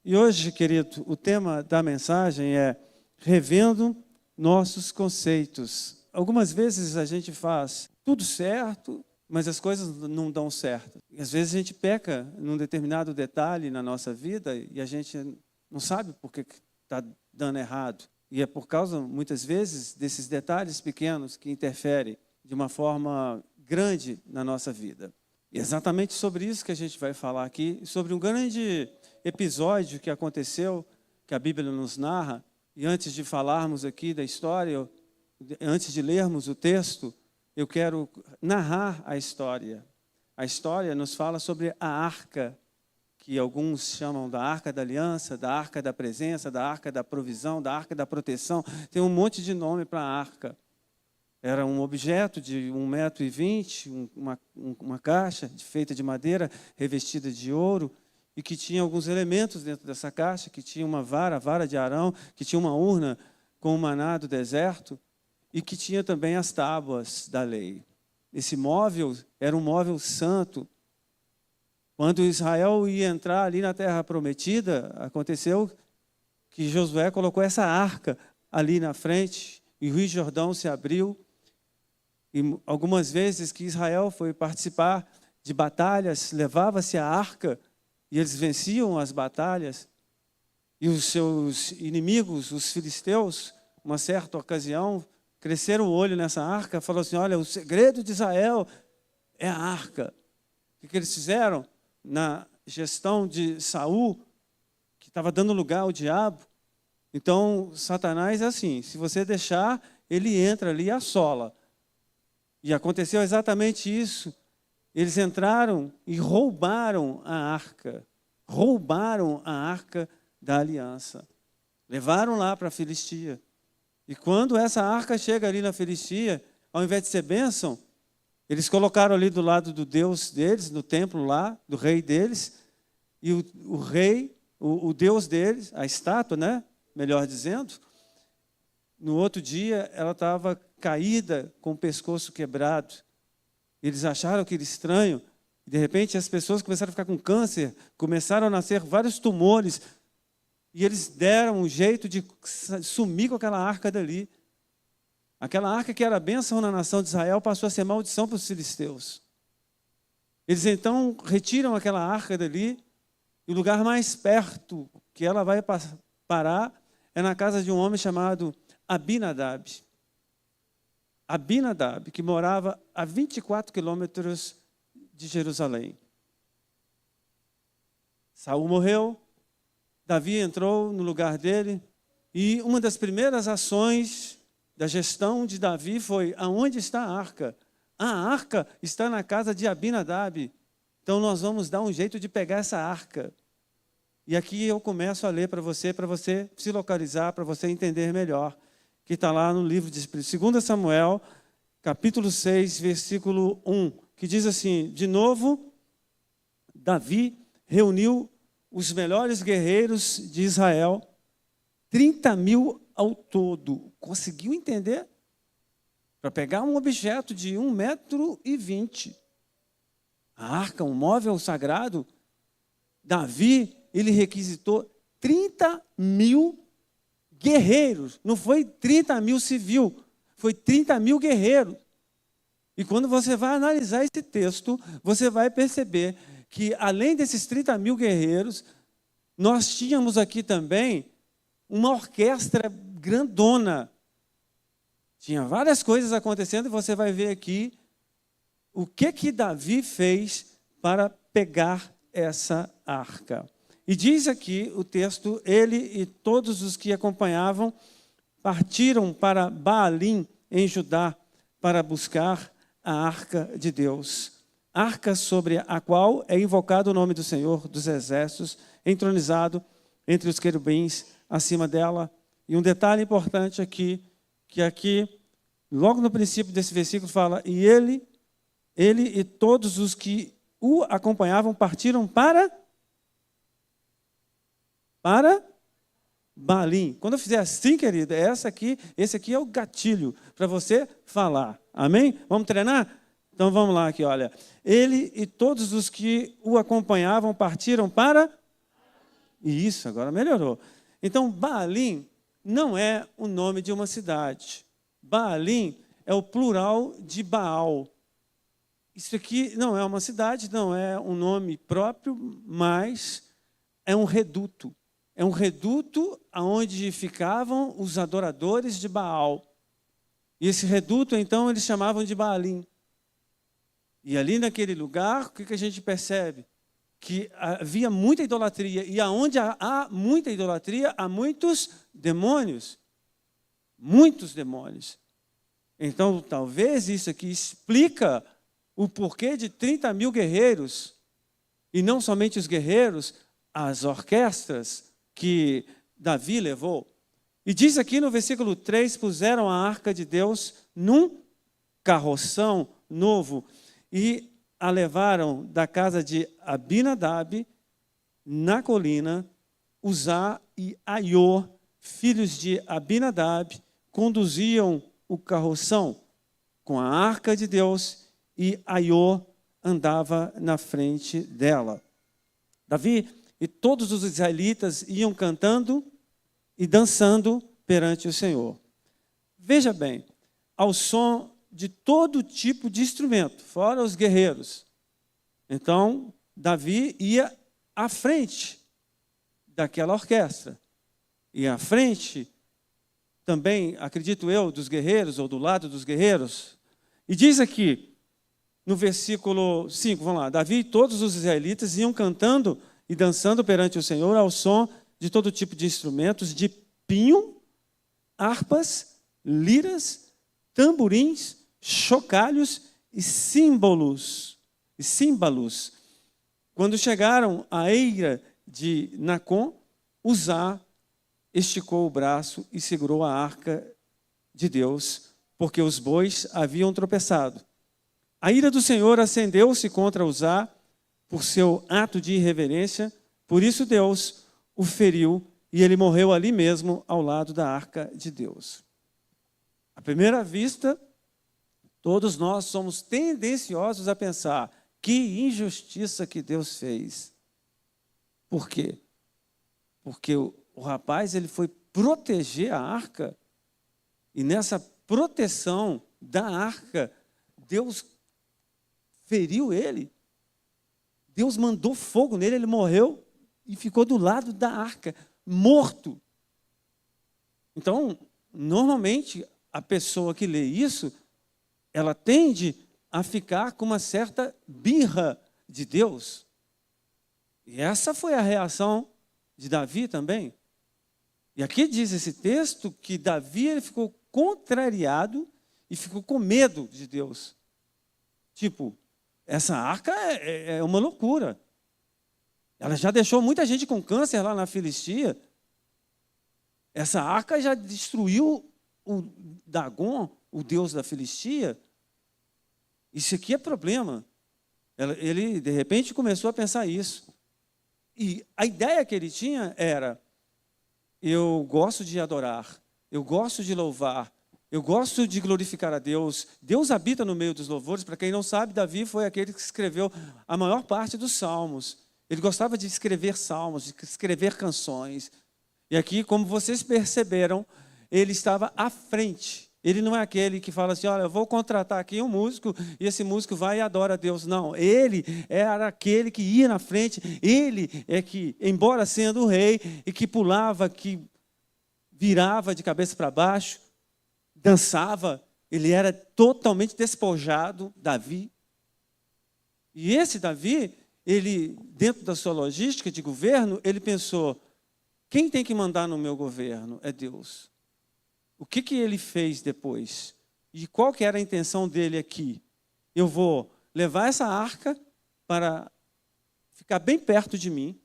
E hoje, querido, o tema da mensagem é revendo nossos conceitos. Algumas vezes a gente faz tudo certo, mas as coisas não dão certo. E às vezes a gente peca num determinado detalhe na nossa vida e a gente não sabe por que está dando errado. E é por causa, muitas vezes, desses detalhes pequenos que interferem de uma forma grande na nossa vida. E é exatamente sobre isso que a gente vai falar aqui, sobre um grande episódio que aconteceu, que a Bíblia nos narra. E antes de falarmos aqui da história, antes de lermos o texto, eu quero narrar a história. A história nos fala sobre a arca, que alguns chamam da arca da aliança, da arca da presença, da arca da provisão, da arca da proteção. Tem um monte de nome para a arca. Era um objeto de 1,20 m, uma caixa feita de madeira, revestida de ouro, e que tinha alguns elementos dentro dessa caixa, que tinha uma vara, a vara de Arão, que tinha uma urna com o maná do deserto, e que tinha também as tábuas da lei. Esse móvel era um móvel santo. Quando Israel ia entrar ali na terra prometida, aconteceu que Josué colocou essa arca ali na frente, e o Rio Jordão se abriu. E algumas vezes que Israel foi participar de batalhas, levava-se a arca, e eles venciam as batalhas. E os seus inimigos, os filisteus, uma certa ocasião, cresceram o olho nessa arca, falou assim, olha, o segredo de Israel é a arca. O que eles fizeram? Na gestão de Saul, que estava dando lugar ao diabo. Então, Satanás é assim, se você deixar, ele entra ali e assola. E aconteceu exatamente isso. Eles entraram e roubaram a arca. Roubaram a arca da aliança. Levaram lá para a Filistia. E quando essa arca chega ali na Filistia, ao invés de ser bênção, eles colocaram ali do lado do Deus deles, no templo lá, do rei deles, e o rei, o Deus deles, a estátua, né? Melhor dizendo, no outro dia ela estava caída, com o pescoço quebrado. Eles acharam aquilo estranho, e de repente as pessoas começaram a ficar com câncer, começaram a nascer vários tumores, e eles deram um jeito de sumir com aquela arca dali. Aquela arca que era bênção na nação de Israel passou a ser maldição para os filisteus. Eles então retiram aquela arca dali, e o lugar mais perto que ela vai parar é na casa de um homem chamado Abinadab. Abinadab, que morava a 24 quilômetros de Jerusalém. Saul morreu, Davi entrou no lugar dele, e uma das primeiras ações da gestão de Davi foi, aonde está a arca? A arca está na casa de Abinadab. Então nós vamos dar um jeito de pegar essa arca. E aqui eu começo a ler para você se localizar, para você entender melhor, que está lá no livro de 2 Samuel, capítulo 6, versículo 1, que diz assim, de novo, Davi reuniu os melhores guerreiros de Israel, 30.000 ao todo. Conseguiu entender? Para pegar um objeto de 1,20 m, a arca, um móvel sagrado, Davi, ele requisitou 30.000 guerreiros. Não foi 30.000 civil, foi 30.000 guerreiros. E quando você vai analisar esse texto, você vai perceber que, além desses 30.000 guerreiros, nós tínhamos aqui também uma orquestra grandona. Tinha várias coisas acontecendo e você vai ver aqui o que Davi fez para pegar essa arca. E diz aqui o texto, ele e todos os que acompanhavam partiram para Baalim, em Judá, para buscar a arca de Deus. Arca sobre a qual é invocado o nome do Senhor dos Exércitos, entronizado entre os querubins, acima dela. E um detalhe importante aqui, que aqui, logo no princípio desse versículo, fala, e ele e todos os que o acompanhavam partiram para Baalim. Quando eu fizer assim, querida, esse aqui é o gatilho para você falar. Amém? Vamos treinar? Então vamos lá aqui, olha. Ele e todos os que o acompanhavam partiram para E isso agora melhorou. Então, Baalim não é o nome de uma cidade. Baalim é o plural de Baal. Isso aqui não é uma cidade, não é um nome próprio, mas é um reduto. É um reduto onde ficavam os adoradores de Baal. E esse reduto, então, eles chamavam de Baalim. E ali naquele lugar, o que a gente percebe? Que havia muita idolatria. E aonde há muita idolatria, há muitos demônios. Muitos demônios. Então, talvez isso aqui explica o porquê de 30 mil guerreiros. E não somente os guerreiros, as orquestras que Davi levou. E diz aqui no versículo 3, puseram a arca de Deus num carroção novo e a levaram da casa de Abinadab, na colina. Uzá e Aiô, filhos de Abinadab, conduziam o carroção com a arca de Deus e Aiô andava na frente dela. Davi e todos os israelitas iam cantando e dançando perante o Senhor. Veja bem, ao som de todo tipo de instrumento, fora os guerreiros. Então, Davi ia à frente daquela orquestra. E à frente, também, acredito eu, dos guerreiros, ou do lado dos guerreiros. E diz aqui, no versículo 5, vamos lá, Davi e todos os israelitas iam cantando e dançando perante o Senhor ao som de todo tipo de instrumentos, de pinho, harpas, liras, tamborins, chocalhos e símbalos. Quando chegaram à eira de Nacon, Uzá esticou o braço e segurou a arca de Deus, porque os bois haviam tropeçado. A ira do Senhor acendeu-se contra Uzá por seu ato de irreverência, por isso Deus o feriu e ele morreu ali mesmo ao lado da arca de Deus. À primeira vista, todos nós somos tendenciosos a pensar: que injustiça que Deus fez. Por quê? Porque o rapaz ele foi proteger a arca, e nessa proteção da arca, Deus feriu ele. Deus mandou fogo nele, ele morreu e ficou do lado da arca, morto. Então, normalmente, a pessoa que lê isso, ela tende a ficar com uma certa birra de Deus. E essa foi a reação de Davi também. E aqui diz esse texto que Davi ele ficou contrariado e ficou com medo de Deus. Tipo, essa arca é uma loucura. Ela já deixou muita gente com câncer lá na Filistia. Essa arca já destruiu o Dagon, o deus da Filistia. Isso aqui é problema. Ele, de repente, começou a pensar isso. E a ideia que ele tinha era: eu gosto de adorar, eu gosto de louvar, eu gosto de glorificar a Deus. Deus habita no meio dos louvores. Para quem não sabe, Davi foi aquele que escreveu a maior parte dos salmos. Ele gostava de escrever salmos, de escrever canções. E aqui, como vocês perceberam, ele estava à frente. Ele não é aquele que fala assim: olha, eu vou contratar aqui um músico e esse músico vai e adora a Deus. Não, ele era aquele que ia na frente. Ele é que, embora sendo o rei, e que pulava, que virava de cabeça para baixo, dançava, ele era totalmente despojado, Davi. E esse Davi, ele, dentro da sua logística de governo, ele pensou: quem tem que mandar no meu governo é Deus. O que ele fez depois? E qual que era a intenção dele aqui? Eu vou levar essa arca para ficar bem perto de mim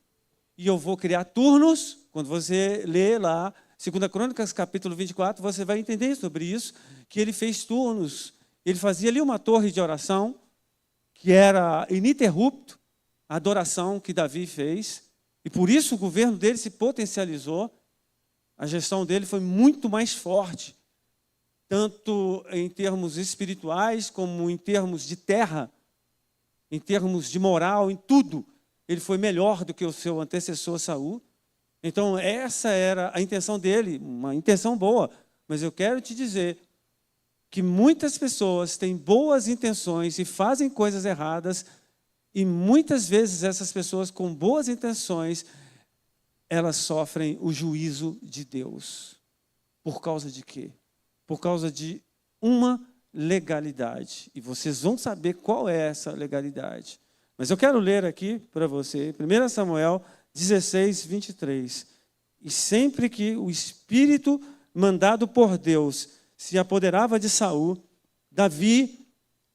e eu vou criar turnos. Quando você lê lá 2 Crônicas, capítulo 24, você vai entender sobre isso, que ele fez turnos. Ele fazia ali uma torre de oração, que era ininterrupto, a adoração que Davi fez. E por isso o governo dele se potencializou. A gestão dele foi muito mais forte, tanto em termos espirituais, como em termos de terra, em termos de moral, em tudo. Ele foi melhor do que o seu antecessor Saul. Então, essa era a intenção dele, uma intenção boa. Mas eu quero te dizer que muitas pessoas têm boas intenções e fazem coisas erradas, e muitas vezes essas pessoas com boas intenções, elas sofrem o juízo de Deus. Por causa de quê? Por causa de uma legalidade. E vocês vão saber qual é essa legalidade. Mas eu quero ler aqui para você, 1 Samuel 16, 23. E sempre que o Espírito mandado por Deus se apoderava de Saul, Davi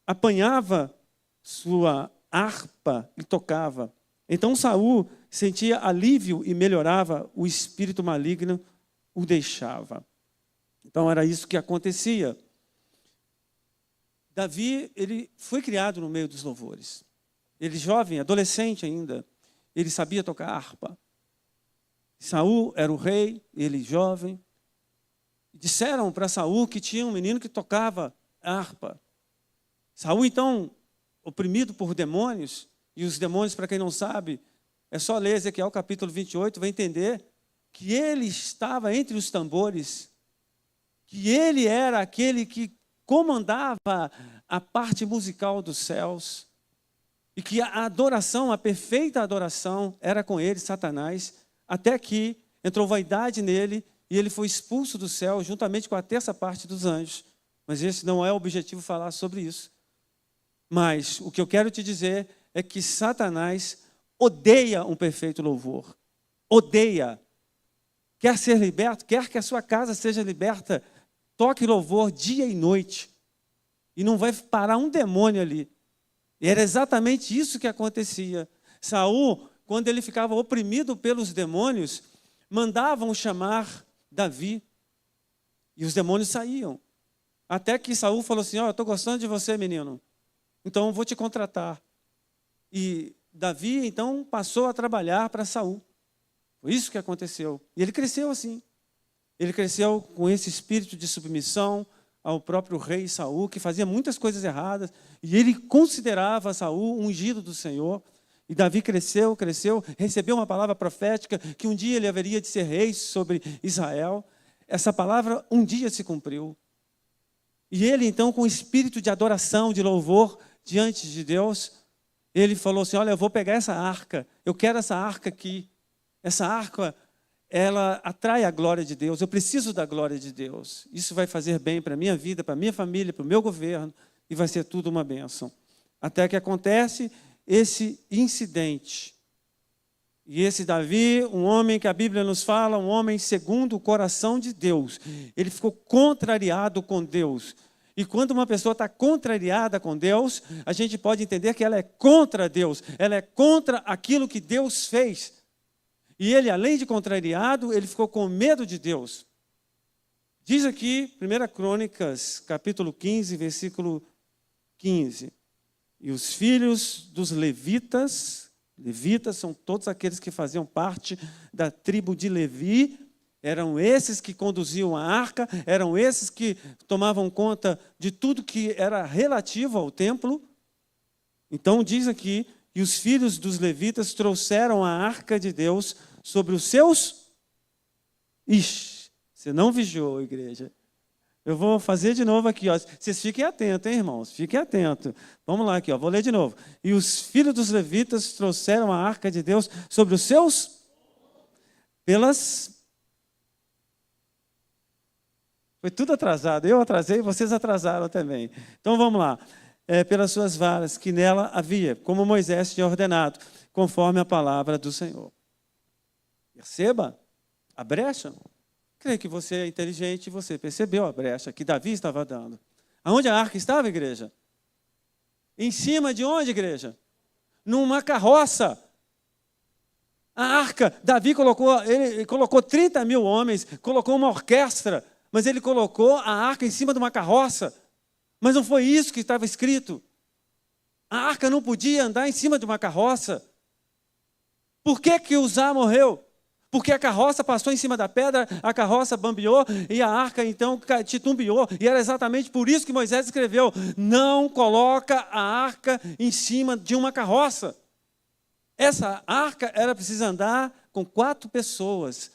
apanhava sua harpa e tocava. Então Saul sentia alívio e melhorava, o espírito maligno o deixava. Então era isso que acontecia. Davi, ele foi criado no meio dos louvores. Ele jovem, adolescente ainda, ele sabia tocar harpa. Saul era o rei, ele jovem. Disseram para Saul que tinha um menino que tocava harpa. Saul, então, oprimido por demônios, e os demônios, para quem não sabe, é só ler Ezequiel capítulo 28, vai entender que ele estava entre os tambores, que ele era aquele que comandava a parte musical dos céus, e que a adoração, a perfeita adoração, era com ele, Satanás, até que entrou vaidade nele, e ele foi expulso do céu, juntamente com a terça parte dos anjos. Mas esse não é o objetivo falar sobre isso. Mas o que eu quero te dizer é que Satanás odeia um perfeito louvor. Odeia. Quer ser liberto? Quer que a sua casa seja liberta? Toque louvor dia e noite. E não vai parar um demônio ali. E era exatamente isso que acontecia. Saul, quando ele ficava oprimido pelos demônios, mandavam chamar Davi. E os demônios saíam. Até que Saul falou assim, eu estou gostando de você, menino. Então eu vou te contratar. E Davi, então, passou a trabalhar para Saul. Foi isso que aconteceu. E ele cresceu assim. Ele cresceu com esse espírito de submissão ao próprio rei Saul, que fazia muitas coisas erradas. E ele considerava Saul ungido do Senhor. E Davi cresceu, recebeu uma palavra profética que um dia ele haveria de ser rei sobre Israel. Essa palavra um dia se cumpriu. E ele, então, com espírito de adoração, de louvor diante de Deus, ele falou assim, olha, eu vou pegar essa arca, eu quero essa arca aqui. Essa arca, ela atrai a glória de Deus, eu preciso da glória de Deus. Isso vai fazer bem para a minha vida, para a minha família, para o meu governo, e vai ser tudo uma bênção. Até que acontece esse incidente. E esse Davi, um homem que a Bíblia nos fala, um homem segundo o coração de Deus. Ele ficou contrariado com Deus. E quando uma pessoa está contrariada com Deus, a gente pode entender que ela é contra Deus. Ela é contra aquilo que Deus fez. E ele, além de contrariado, ele ficou com medo de Deus. Diz aqui, 1 Crônicas, capítulo 15, versículo 15. E os filhos dos levitas são todos aqueles que faziam parte da tribo de Levi, eram esses que conduziam a arca, eram esses que tomavam conta de tudo que era relativo ao templo. Então diz aqui, e os filhos dos levitas trouxeram a arca de Deus sobre os seus... Ixi, você não vigiou, igreja. Eu vou fazer de novo aqui, ó. Vocês fiquem atentos, hein, irmãos? Fiquem atentos. Vamos lá aqui, ó. Vou ler de novo. E os filhos dos levitas trouxeram a arca de Deus sobre os seus... Foi tudo atrasado. Eu atrasei, vocês atrasaram também. Então vamos lá. Pelas suas varas que nela havia, como Moisés tinha ordenado, conforme a palavra do Senhor. Perceba a brecha. Creio que você é inteligente e você percebeu a brecha que Davi estava dando. Aonde a arca estava, igreja? Em cima de onde, igreja? Numa carroça. A arca, Davi colocou 30 mil homens, colocou uma orquestra, mas ele colocou a arca em cima de uma carroça. Mas não foi isso que estava escrito. A arca não podia andar em cima de uma carroça. Por que Uzá morreu? Porque a carroça passou em cima da pedra, a carroça bambeou e a arca então titubeou. E era exatamente por isso que Moisés escreveu, não coloca a arca em cima de uma carroça. Essa arca era precisa andar com 4 pessoas,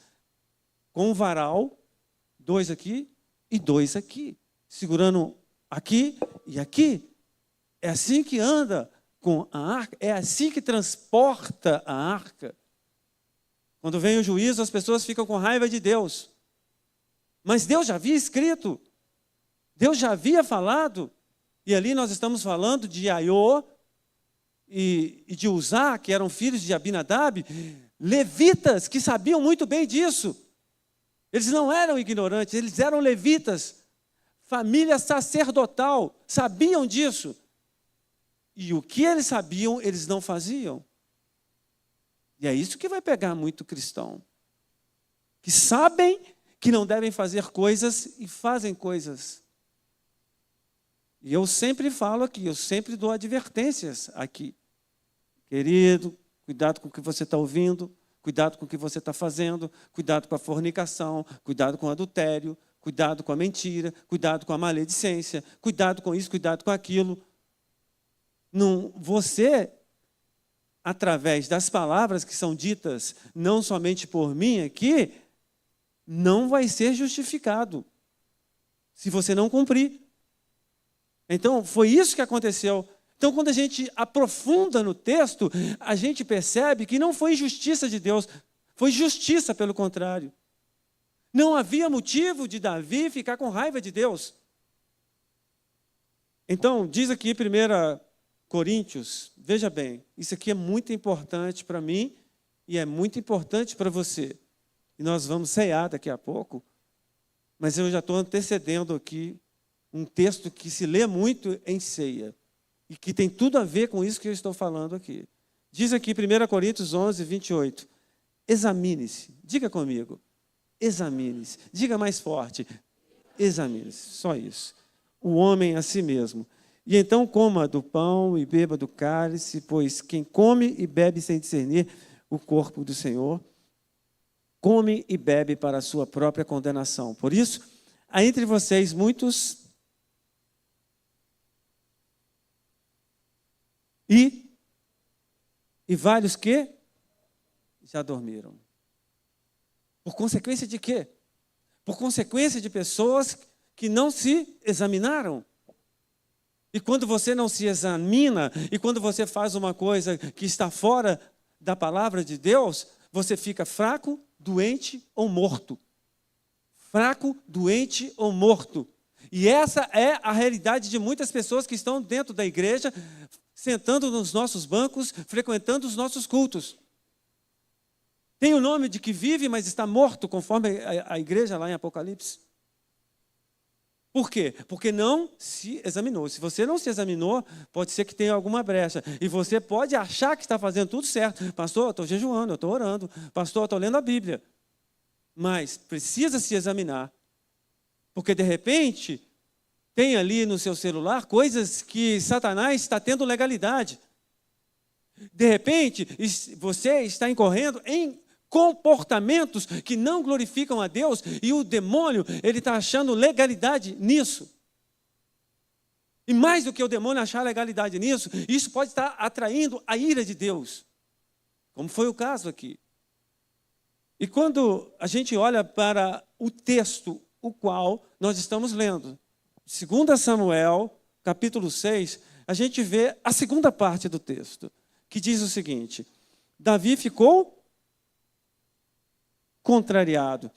com um varal, 2 aqui e 2 aqui, segurando aqui e aqui. É assim que anda com a arca, é assim que transporta a arca. Quando vem o juízo, as pessoas ficam com raiva de Deus. Mas Deus já havia escrito, Deus já havia falado, e ali nós estamos falando de Aiô e de Uzá, que eram filhos de Abinadab, levitas que sabiam muito bem disso. Eles não eram ignorantes, eles eram levitas, família sacerdotal, sabiam disso. E o que eles sabiam, eles não faziam. E é isso que vai pegar muito cristão, que sabem que não devem fazer coisas e fazem coisas. E eu sempre falo aqui, eu sempre dou advertências aqui. Querido, cuidado com o que você está ouvindo, cuidado com o que você está fazendo, cuidado com a fornicação, cuidado com o adultério, cuidado com a mentira, cuidado com a maledicência, cuidado com isso, cuidado com aquilo. Não, você, através das palavras que são ditas, não somente por mim aqui, não vai ser justificado, se você não cumprir. Então, foi isso que aconteceu. Então, quando a gente aprofunda no texto, a gente percebe que não foi injustiça de Deus, foi justiça, pelo contrário. Não havia motivo de Davi ficar com raiva de Deus. Então, diz aqui 1 Coríntios, veja bem, isso aqui é muito importante para mim e é muito importante para você. E nós vamos ceiar daqui a pouco, mas eu já estou antecedendo aqui um texto que se lê muito em ceia e que tem tudo a ver com isso que eu estou falando aqui. Diz aqui 1 Coríntios 11, 28, examine-se, diga comigo, examine-se, diga mais forte, examine-se, só isso, o homem a si mesmo. E então coma do pão e beba do cálice, pois quem come e bebe sem discernir o corpo do Senhor, come e bebe para a sua própria condenação. Por isso, há entre vocês muitos e vários que já dormiram. Por consequência de quê? Por consequência de pessoas que não se examinaram. E quando você não se examina, e quando você faz uma coisa que está fora da palavra de Deus, você fica fraco, doente ou morto. Fraco, doente ou morto. E essa é a realidade de muitas pessoas que estão dentro da igreja, sentando nos nossos bancos, frequentando os nossos cultos. Tem o nome de que vive, mas está morto, conforme a igreja lá em Apocalipse. Por quê? Porque não se examinou. Se você não se examinou, pode ser que tenha alguma brecha. E você pode achar que está fazendo tudo certo. Pastor, eu estou jejuando, eu estou orando. Pastor, eu estou lendo a Bíblia. Mas precisa se examinar. Porque, de repente, tem ali no seu celular coisas que Satanás está tendo legalidade. De repente, você está incorrendo em comportamentos que não glorificam a Deus e o demônio, ele está achando legalidade nisso. E mais do que o demônio achar legalidade nisso, isso pode estar atraindo a ira de Deus, como foi o caso aqui. E quando a gente olha para o texto, o qual nós estamos lendo, 2 Samuel, capítulo 6, a gente vê a segunda parte do texto, que diz o seguinte: Davi ficou contrariado,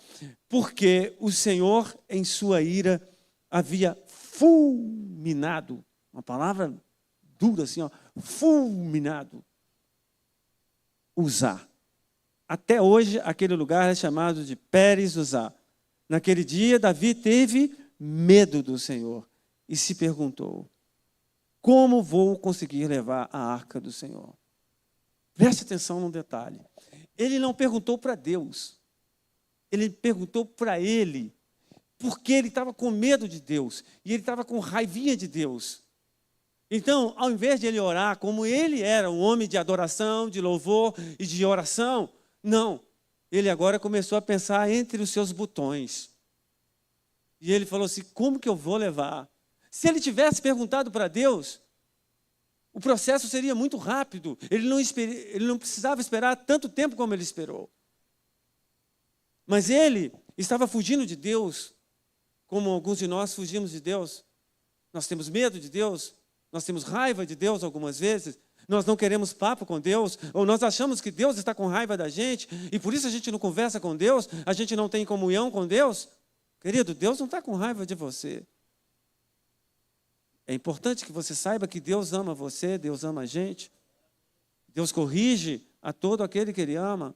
porque o Senhor, em sua ira, havia fulminado, uma palavra dura assim, ó, fulminado, Uzá. Até hoje, aquele lugar é chamado de Pérez Uzá. Naquele dia, Davi teve medo do Senhor e se perguntou: como vou conseguir levar a arca do Senhor? Preste atenção num detalhe. Ele não perguntou para Deus. Ele perguntou para ele, porque ele estava com medo de Deus, e ele estava com raivinha de Deus. Então, ao invés de ele orar, como ele era um homem de adoração, de louvor e de oração, não. Ele agora começou a pensar entre os seus botões. E ele falou assim: como que eu vou levar? Se ele tivesse perguntado para Deus, o processo seria muito rápido. Ele não precisava esperar tanto tempo como ele esperou. Mas ele estava fugindo de Deus, como alguns de nós fugimos de Deus. Nós temos medo de Deus, nós temos raiva de Deus algumas vezes, nós não queremos papo com Deus, ou nós achamos que Deus está com raiva da gente, e por isso a gente não conversa com Deus, a gente não tem comunhão com Deus. Querido, Deus não está com raiva de você. É importante que você saiba que Deus ama você, Deus ama a gente. Deus corrige a todo aquele que Ele ama.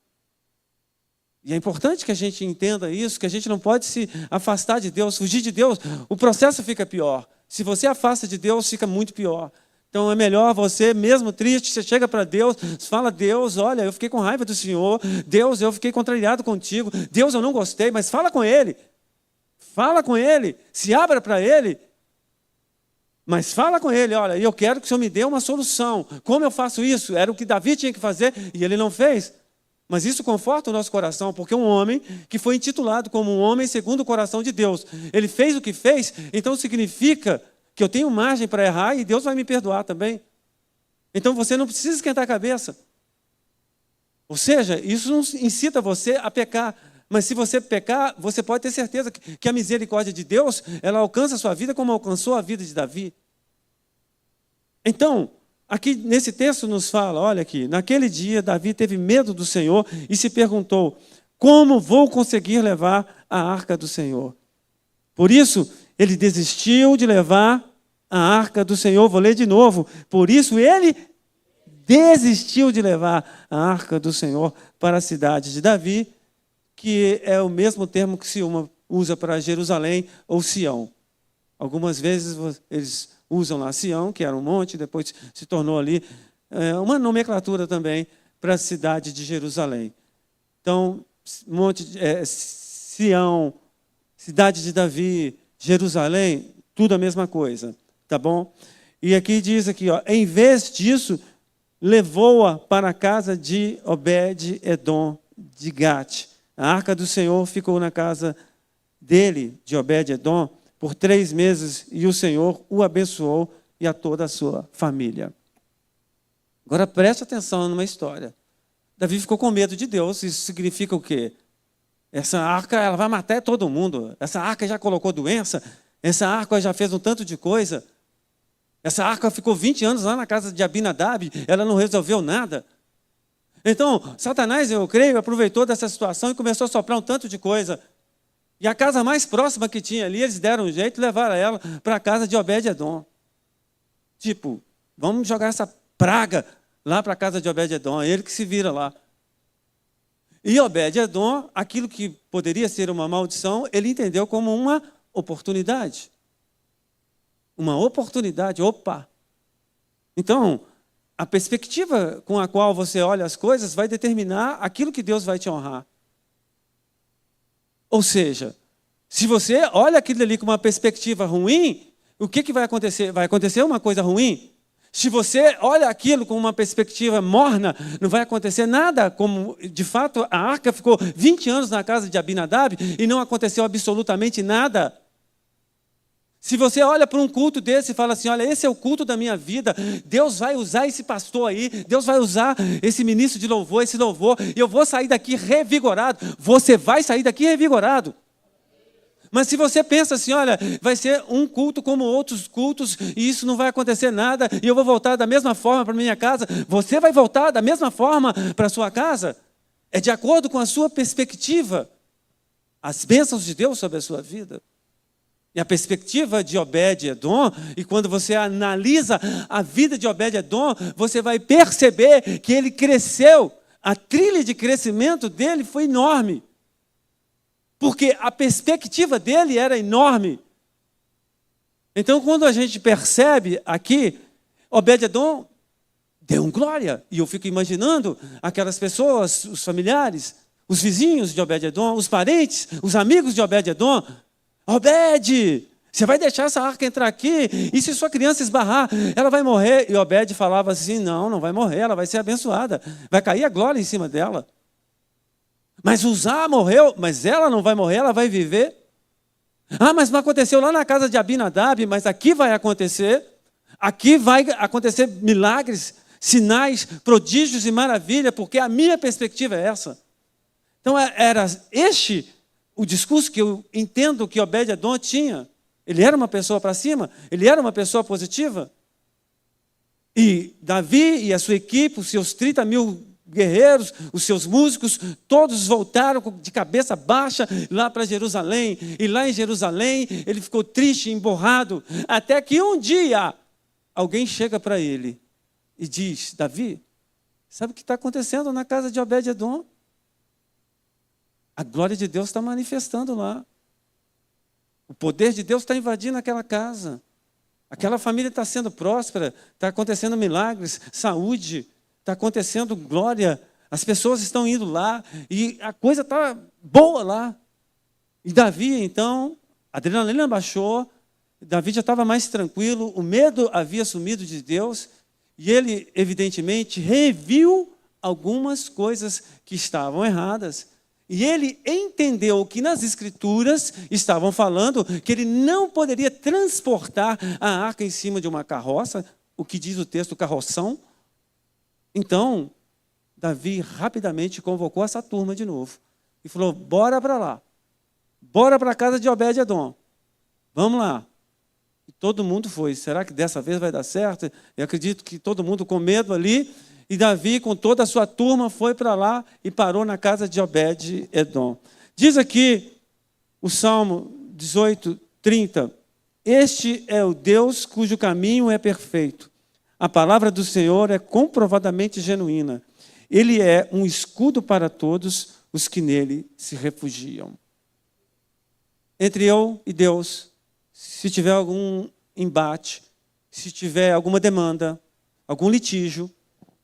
E é importante que a gente entenda isso, que a gente não pode se afastar de Deus, fugir de Deus. O processo fica pior. Se você afasta de Deus, fica muito pior. Então é melhor você, mesmo triste, você chega para Deus, fala: Deus, olha, eu fiquei com raiva do Senhor. Deus, eu fiquei contrariado contigo. Deus, eu não gostei, mas fala com Ele. Fala com Ele, se abra para Ele. Mas fala com Ele: olha, eu quero que o Senhor me dê uma solução. Como eu faço isso? Era o que Davi tinha que fazer e ele não fez. Mas isso conforta o nosso coração, porque um homem que foi intitulado como um homem segundo o coração de Deus, ele fez o que fez, então significa que eu tenho margem para errar e Deus vai me perdoar também. Então você não precisa esquentar a cabeça. Ou seja, isso não incita você a pecar. Mas se você pecar, você pode ter certeza que a misericórdia de Deus, ela alcança a sua vida como alcançou a vida de Davi. Então, aqui nesse texto nos fala, olha aqui, naquele dia Davi teve medo do Senhor e se perguntou: como vou conseguir levar a arca do Senhor? Por isso, ele desistiu de levar a arca do Senhor. Vou ler de novo. Por isso, ele desistiu de levar a arca do Senhor para a cidade de Davi, que é o mesmo termo que se usa para Jerusalém ou Sião. Algumas vezes eles usam lá Sião, que era um monte, depois se tornou ali uma nomenclatura também para a cidade de Jerusalém. Então, Sião, cidade de Davi, Jerusalém, tudo a mesma coisa, tá bom? E aqui diz aqui, ó, em vez disso, levou-a para a casa de Obed-edom de Gate. A arca do Senhor ficou na casa dele, de Obed-edom, por 3 meses, e o Senhor o abençoou e a toda a sua família. Agora preste atenção numa história. Davi ficou com medo de Deus. Isso significa o quê? Essa arca, ela vai matar todo mundo. Essa arca já colocou doença. Essa arca já fez um tanto de coisa. Essa arca ficou 20 anos lá na casa de Abinadab. Ela não resolveu nada. Então, Satanás, eu creio, aproveitou dessa situação e começou a soprar um tanto de coisa. E a casa mais próxima que tinha ali, eles deram um jeito e levaram ela para a casa de Obed-edom. Tipo, vamos jogar essa praga lá para a casa de Obed-edom. É ele que se vira lá. E Obed-edom, aquilo que poderia ser uma maldição, ele entendeu como uma oportunidade. Uma oportunidade, opa! Então, a perspectiva com a qual você olha as coisas vai determinar aquilo que Deus vai te honrar. Ou seja, se você olha aquilo ali com uma perspectiva ruim, o que vai acontecer? Vai acontecer uma coisa ruim. Se você olha aquilo com uma perspectiva morna, não vai acontecer nada. Como, de fato, a arca ficou 20 anos na casa de Abinadab e não aconteceu absolutamente nada. Se você olha para um culto desse e fala assim, olha, esse é o culto da minha vida, Deus vai usar esse pastor aí, Deus vai usar esse ministro de louvor, esse louvor, e eu vou sair daqui revigorado. Você vai sair daqui revigorado. Mas se você pensa assim, olha, vai ser um culto como outros cultos, e isso não vai acontecer nada, e eu vou voltar da mesma forma para a minha casa, você vai voltar da mesma forma para a sua casa? É de acordo com a sua perspectiva, as bênçãos de Deus sobre a sua vida. E a perspectiva de Obed-edom, e quando você analisa a vida de Obed-edom, você vai perceber que ele cresceu, a trilha de crescimento dele foi enorme. Porque a perspectiva dele era enorme. Então, quando a gente percebe aqui, Obed-edom deu glória. E eu fico imaginando aquelas pessoas, os familiares, os vizinhos de Obed-edom, os parentes, os amigos de Obed-edom. Obed, você vai deixar essa arca entrar aqui? E se sua criança esbarrar, ela vai morrer? E Obed falava assim, não vai morrer, ela vai ser abençoada. Vai cair a glória em cima dela. Mas Uzá morreu, mas ela não vai morrer, ela vai viver. Ah, mas não aconteceu lá na casa de Abinadab, mas aqui vai acontecer. Aqui vai acontecer milagres, sinais, prodígios e maravilha, porque a minha perspectiva é essa. Então, era este o discurso que eu entendo que Obed-Edom tinha. Ele era uma pessoa para cima, ele era uma pessoa positiva. E Davi e a sua equipe, os seus 30.000 guerreiros, os seus músicos, todos voltaram de cabeça baixa lá para Jerusalém. E lá em Jerusalém, ele ficou triste, emborrado, até que um dia alguém chega para ele e diz: Davi, sabe o que está acontecendo na casa de Obed-Edom? A glória de Deus está manifestando lá. O poder de Deus está invadindo aquela casa. Aquela família está sendo próspera, está acontecendo milagres, saúde, está acontecendo glória. As pessoas estão indo lá e a coisa está boa lá. E Davi, então, a adrenalina baixou, Davi já estava mais tranquilo, o medo havia sumido de Deus e ele, evidentemente, reviu algumas coisas que estavam erradas. E ele entendeu que nas Escrituras estavam falando que ele não poderia transportar a arca em cima de uma carroça, o que diz o texto, carroção. Então, Davi rapidamente convocou essa turma de novo e falou: bora para lá, bora para a casa de Obed-Edom, vamos lá. E todo mundo foi. Será que dessa vez vai dar certo? Eu acredito que todo mundo com medo ali. E Davi, com toda a sua turma, foi para lá e parou na casa de Obed-Edom. Diz aqui o Salmo 18, 30. Este é o Deus cujo caminho é perfeito. A palavra do Senhor é comprovadamente genuína. Ele é um escudo para todos os que nele se refugiam. Entre eu e Deus, se tiver algum embate, se tiver alguma demanda, algum litígio,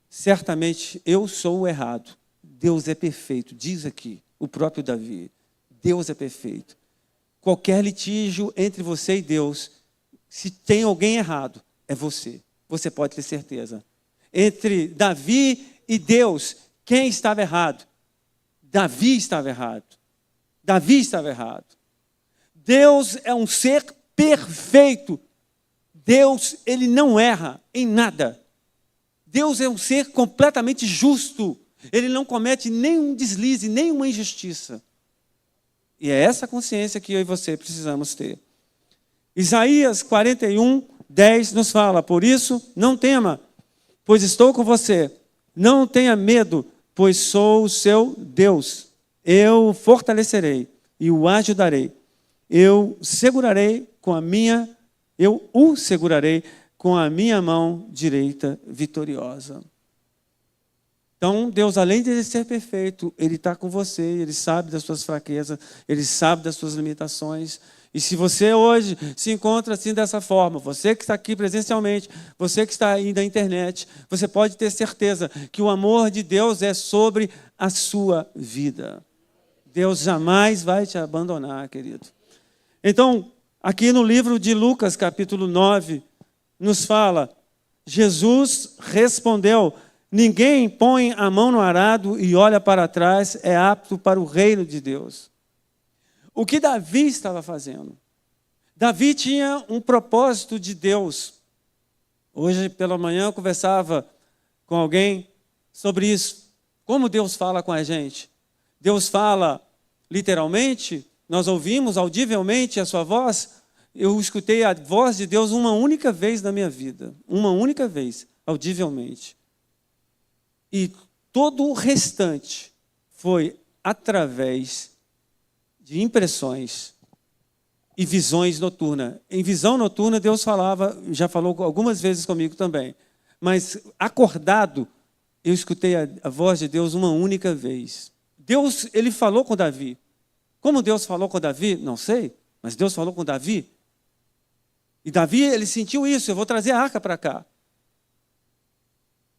certamente eu sou o errado. Deus é perfeito, diz aqui o próprio Davi. Deus é perfeito. Qualquer litígio entre você e Deus, se tem alguém errado, é você. Você pode ter certeza. Entre Davi e Deus, quem estava errado? Davi estava errado. Davi estava errado. Deus é um ser perfeito. Deus, ele não erra em nada. Deus é um ser completamente justo. Ele não comete nenhum deslize, nenhuma injustiça. E é essa consciência que eu e você precisamos ter. Isaías 41, 10 nos fala: por isso, não tema, pois estou com você. Não tenha medo, pois sou o seu Deus. Eu o fortalecerei e o ajudarei. Eu o segurarei com a minha mão direita vitoriosa. Então, Deus, além de ser perfeito, Ele está com você, Ele sabe das suas fraquezas, Ele sabe das suas limitações. E se você hoje se encontra assim dessa forma, você que está aqui presencialmente, você que está aí na internet, você pode ter certeza que o amor de Deus é sobre a sua vida. Deus jamais vai te abandonar, querido. Então, aqui no livro de Lucas, capítulo 9, nos fala: Jesus respondeu: ninguém põe a mão no arado e olha para trás, é apto para o reino de Deus. O que Davi estava fazendo? Davi tinha um propósito de Deus. Hoje pela manhã eu conversava com alguém sobre isso. Como Deus fala com a gente? Deus fala literalmente? Nós ouvimos audivelmente a sua voz? Eu escutei a voz de Deus uma única vez na minha vida. Uma única vez, audivelmente. E todo o restante foi através de impressões e visões noturnas. Em visão noturna, Deus falava, já falou algumas vezes comigo também. Mas acordado, eu escutei a voz de Deus uma única vez. Deus, ele falou com Davi. Como Deus falou com Davi? Não sei, mas Deus falou com Davi. E Davi, ele sentiu isso: eu vou trazer a arca para cá.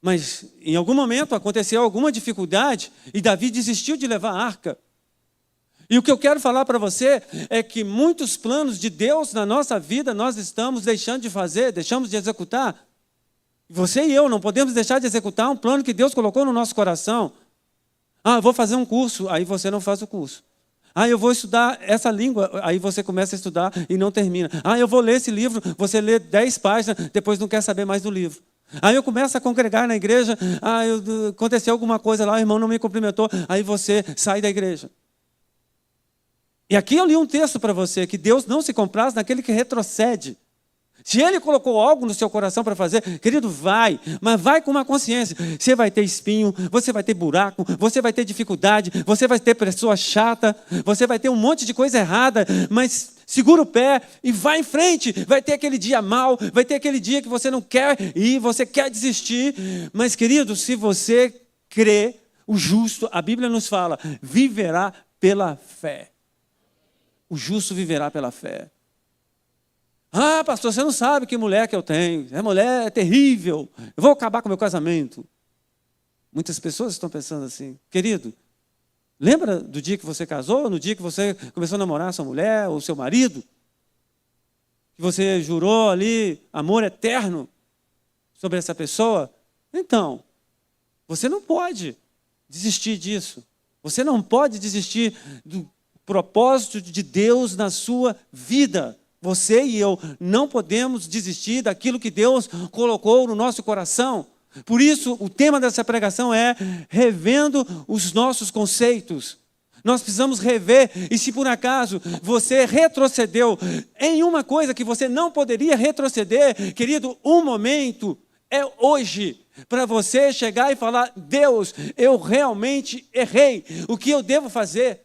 Mas em algum momento aconteceu alguma dificuldade e Davi desistiu de levar a arca. E o que eu quero falar para você é que muitos planos de Deus na nossa vida nós estamos deixando de fazer, deixamos de executar. Você e eu não podemos deixar de executar um plano que Deus colocou no nosso coração. Ah, eu vou fazer um curso, aí você não faz o curso. Eu vou estudar essa língua. Aí você começa a estudar e não termina. Eu vou ler esse livro. Você lê 10 páginas, depois não quer saber mais do livro. Aí eu começo a congregar na igreja. Aconteceu alguma coisa lá, o irmão não me cumprimentou. Aí você sai da igreja. E aqui eu li um texto para você, que Deus não se compraz naquele que retrocede. Se Ele colocou algo no seu coração para fazer, querido, vai, mas vai com uma consciência. Você vai ter espinho, você vai ter buraco, você vai ter dificuldade, você vai ter pessoa chata, você vai ter um monte de coisa errada, mas segura o pé e vai em frente. Vai ter aquele dia mau, vai ter aquele dia que você não quer ir, você quer desistir. Mas, querido, se você crê, o justo, a Bíblia nos fala, viverá pela fé. O justo viverá pela fé. Pastor, você não sabe que mulher que eu tenho. Essa mulher é terrível. Eu vou acabar com o meu casamento. Muitas pessoas estão pensando assim. Querido, lembra do dia que você casou? No dia que você começou a namorar a sua mulher ou seu marido? Que você jurou ali amor eterno sobre essa pessoa? Então, você não pode desistir disso. Você não pode desistir do propósito de Deus na sua vida. Você e eu não podemos desistir daquilo que Deus colocou no nosso coração. Por isso, o tema dessa pregação é revendo os nossos conceitos. Nós precisamos rever, e se por acaso você retrocedeu em uma coisa que você não poderia retroceder, querido, um momento é hoje para você chegar e falar: Deus, eu realmente errei. O que eu devo fazer?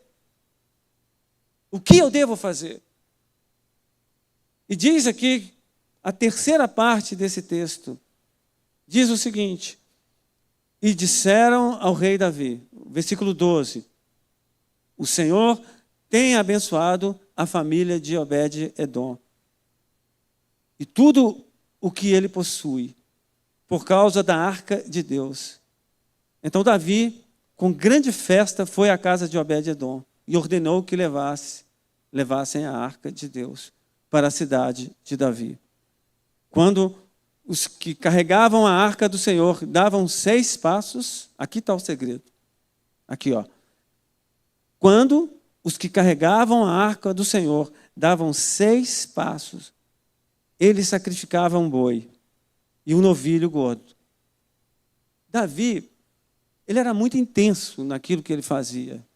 O que eu devo fazer? E diz aqui, a terceira parte desse texto, diz o seguinte: e disseram ao rei Davi, versículo 12, o Senhor tem abençoado a família de Obed-Edom e tudo o que ele possui, por causa da arca de Deus. Então Davi, com grande festa, foi à casa de Obed-Edom e ordenou que levassem a arca de Deus para a cidade de Davi. Quando os que carregavam a arca do Senhor davam 6 passos, aqui está o segredo. Aqui, ó. Quando os que carregavam a arca do Senhor davam 6 passos, eles sacrificavam um boi e um novilho gordo. Davi, ele era muito intenso naquilo que ele fazia.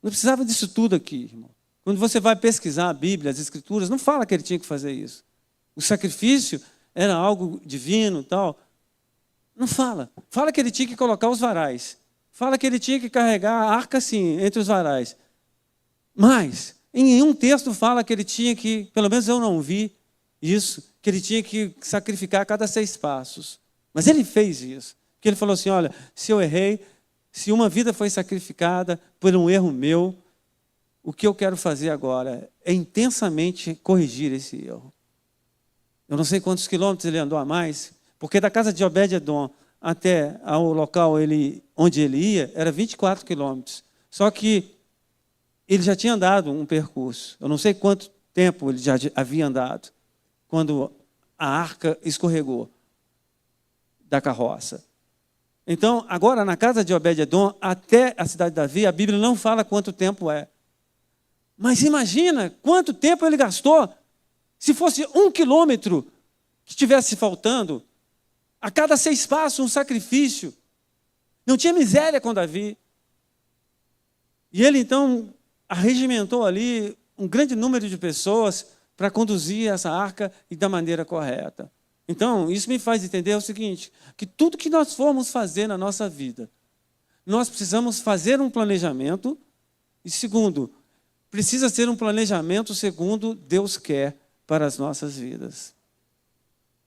Não precisava disso tudo aqui, irmão. Quando você vai pesquisar a Bíblia, as Escrituras, não fala que ele tinha que fazer isso. O sacrifício era algo divino e tal. Não fala. Fala que ele tinha que colocar os varais. Fala que ele tinha que carregar a arca, sim, entre os varais. Mas, em nenhum texto fala que ele tinha que, pelo menos eu não vi isso, que ele tinha que sacrificar a cada 6 passos. Mas ele fez isso. Porque ele falou assim: olha, se eu errei, se uma vida foi sacrificada por um erro meu, o que eu quero fazer agora é intensamente corrigir esse erro. Eu não sei quantos quilômetros ele andou a mais, porque da casa de Obed-Edom até ao local onde ele ia, era 24 quilômetros. Só que ele já tinha andado um percurso. Eu não sei quanto tempo ele já havia andado, quando a arca escorregou da carroça. Então, agora, na casa de Obed-Edom, até a cidade de Davi, a Bíblia não fala quanto tempo é. Mas imagina quanto tempo ele gastou. Se fosse 1 quilômetro que estivesse faltando, a cada 6 passos um sacrifício. Não tinha miséria com Davi. E ele então arregimentou ali um grande número de pessoas para conduzir essa arca e da maneira correta. Então, isso me faz entender o seguinte, que tudo que nós formos fazer na nossa vida, nós precisamos fazer um planejamento. E segundo, precisa ser um planejamento segundo Deus quer para as nossas vidas.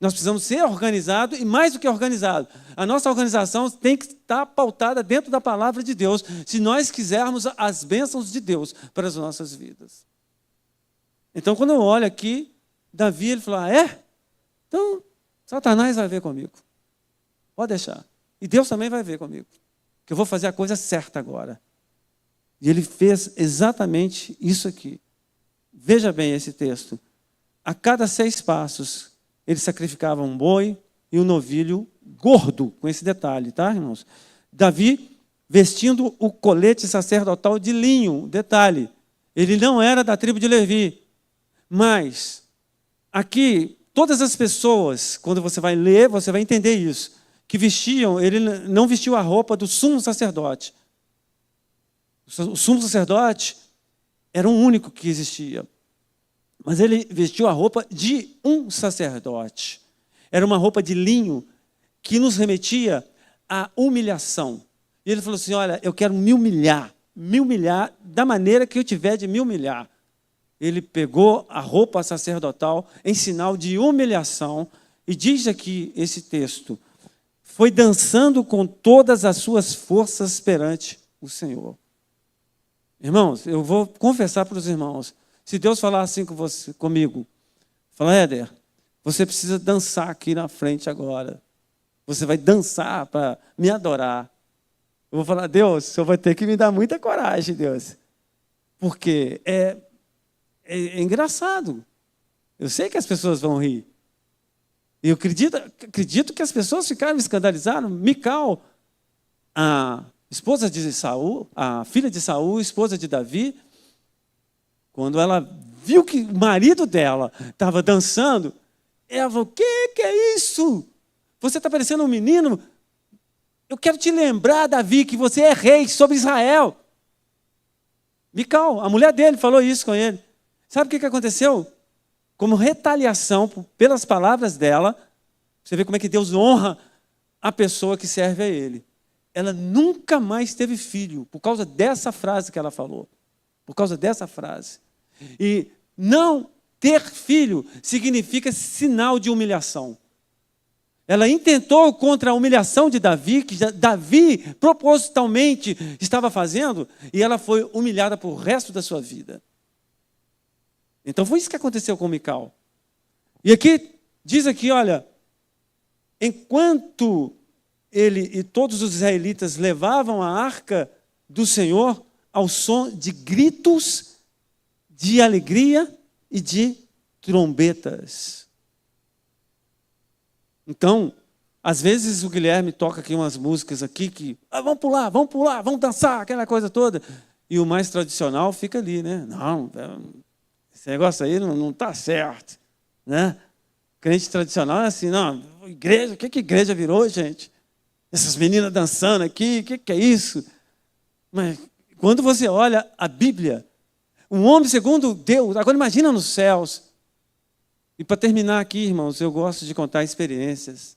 Nós precisamos ser organizados, e mais do que organizado, a nossa organização tem que estar pautada dentro da palavra de Deus, se nós quisermos as bênçãos de Deus para as nossas vidas. Então, quando eu olho aqui, Davi, ele falou: então, Satanás vai ver comigo. Pode deixar. E Deus também vai ver comigo. Que eu vou fazer a coisa certa agora. E ele fez exatamente isso aqui. Veja bem esse texto. A cada 6 passos, ele sacrificava um boi e um novilho gordo, com esse detalhe, tá, irmãos? Davi vestindo o colete sacerdotal de linho, detalhe. Ele não era da tribo de Levi. Mas, aqui, todas as pessoas, quando você vai ler, você vai entender isso, que vestiam, ele não vestiu a roupa do sumo sacerdote. O sumo sacerdote era o único que existia. Mas ele vestiu a roupa de um sacerdote. Era uma roupa de linho que nos remetia à humilhação. E ele falou assim, olha, eu quero me humilhar da maneira que eu tiver de me humilhar. Ele pegou a roupa sacerdotal em sinal de humilhação e diz aqui esse texto, foi dançando com todas as suas forças perante o Senhor. Irmãos, eu vou confessar para os irmãos, se Deus falar assim com você, comigo, fala, Éder, você precisa dançar aqui na frente agora. Você vai dançar para me adorar. Eu vou falar, Deus, o Senhor vai ter que me dar muita coragem, Deus. Porque é engraçado. Eu sei que as pessoas vão rir. E eu acredito que as pessoas ficaram escandalizadas. Mical, a esposa de Saul, a filha de Saul, esposa de Davi, quando ela viu que o marido dela estava dançando, ela falou, o que é isso? Você está parecendo um menino. Eu quero te lembrar, Davi, que você é rei sobre Israel. Mical, a mulher dele, falou isso com ele. Sabe o que aconteceu? Como retaliação pelas palavras dela, você vê como é que Deus honra a pessoa que serve a ele. Ela nunca mais teve filho, por causa dessa frase que ela falou. Por causa dessa frase. E não ter filho significa sinal de humilhação. Ela intentou contra a humilhação de Davi, que Davi propositalmente estava fazendo, e ela foi humilhada por o resto da sua vida. Então foi isso que aconteceu com Mical. E aqui, diz aqui, olha, enquanto ele e todos os israelitas levavam a arca do Senhor ao som de gritos, de alegria e de trombetas. Então, às vezes o Guilherme toca aqui umas músicas aqui que vamos pular, vamos dançar, aquela coisa toda. E o mais tradicional fica ali, né? Não, esse negócio aí não está certo. Né? Crente tradicional é assim, não, igreja, o que igreja virou, gente? Essas meninas dançando aqui, o que é isso? Mas quando você olha a Bíblia, um homem segundo Deus, agora imagina nos céus. E para terminar aqui, irmãos, eu gosto de contar experiências.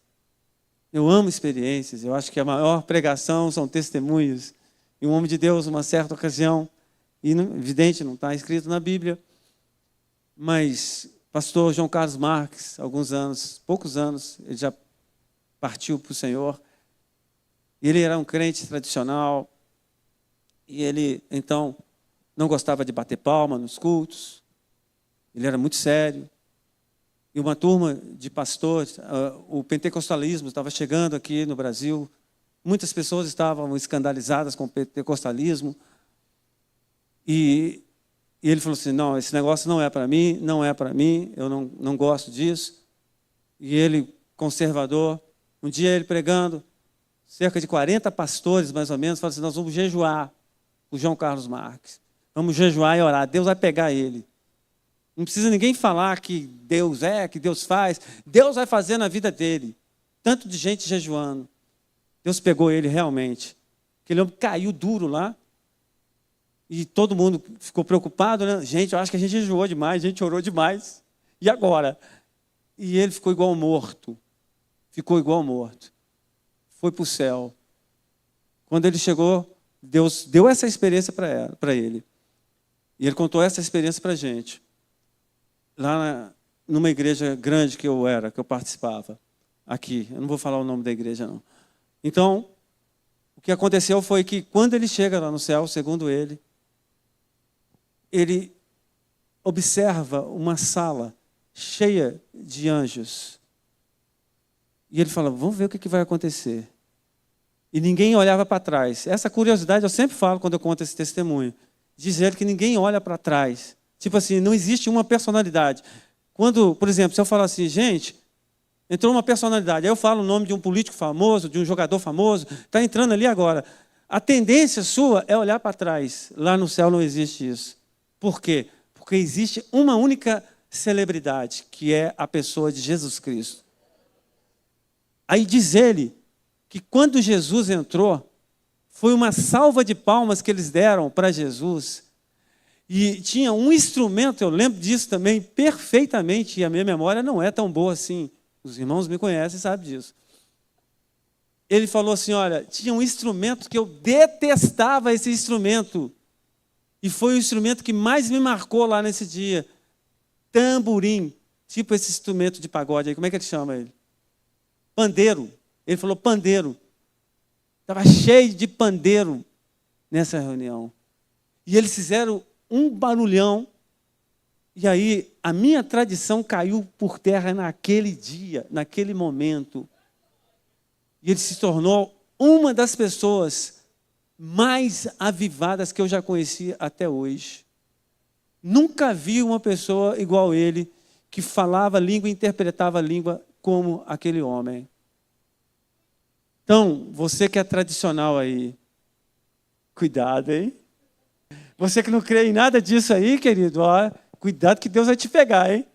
Eu amo experiências, eu acho que a maior pregação são testemunhos. E um homem de Deus, uma certa ocasião, e evidente, não está escrito na Bíblia, mas pastor João Carlos Marques, alguns anos, poucos anos, ele já partiu para o Senhor. Ele era um crente tradicional, e ele, então, não gostava de bater palma nos cultos, ele era muito sério. E uma turma de pastores, o pentecostalismo estava chegando aqui no Brasil, muitas pessoas estavam escandalizadas com o pentecostalismo, e ele falou assim, não, esse negócio não é para mim, eu não gosto disso. E ele, conservador, um dia ele pregando, cerca de 40 pastores, mais ou menos, falou assim, nós vamos jejuar o João Carlos Marques. Vamos jejuar e orar, Deus vai pegar ele. Não precisa ninguém falar que Deus que Deus faz. Deus vai fazer na vida dele. Tanto de gente jejuando. Deus pegou ele realmente. Aquele homem caiu duro lá. E todo mundo ficou preocupado, né? Gente, eu acho que a gente jejuou demais, a gente orou demais. E agora? E ele ficou igual morto. Ficou igual morto. Foi para o céu. Quando ele chegou, Deus deu essa experiência para ele. E ele contou essa experiência para a gente. Lá numa igreja grande que eu participava, aqui. Eu não vou falar o nome da igreja, não. Então, o que aconteceu foi que, quando ele chega lá no céu, segundo ele observa uma sala cheia de anjos. E ele fala, vamos ver o que vai acontecer. E ninguém olhava para trás. Essa curiosidade eu sempre falo quando eu conto esse testemunho. Dizer que ninguém olha para trás. Tipo assim, não existe uma personalidade. Quando, por exemplo, se eu falar assim, gente, entrou uma personalidade, aí eu falo o nome de um político famoso, de um jogador famoso, está entrando ali agora. A tendência sua é olhar para trás. Lá no céu não existe isso. Por quê? Porque existe uma única celebridade, que é a pessoa de Jesus Cristo. Aí diz ele que quando Jesus entrou, foi uma salva de palmas que eles deram para Jesus. E tinha um instrumento, eu lembro disso também perfeitamente, e a minha memória não é tão boa assim. Os irmãos me conhecem e sabem disso. Ele falou assim, olha, tinha um instrumento que eu detestava esse instrumento. E foi o instrumento que mais me marcou lá nesse dia. Tamborim, tipo esse instrumento de pagode aí, como é que ele chama ele? Pandeiro. Ele falou pandeiro. Estava cheio de pandeiro nessa reunião. E eles fizeram um barulhão. E aí a minha tradição caiu por terra naquele dia, naquele momento. E ele se tornou uma das pessoas mais avivadas que eu já conheci até hoje. Nunca vi uma pessoa igual ele, que falava a língua e interpretava a língua como aquele homem. Então, você que é tradicional aí, cuidado, hein? Você que não crê em nada disso aí, querido, ó, cuidado que Deus vai te pegar, hein?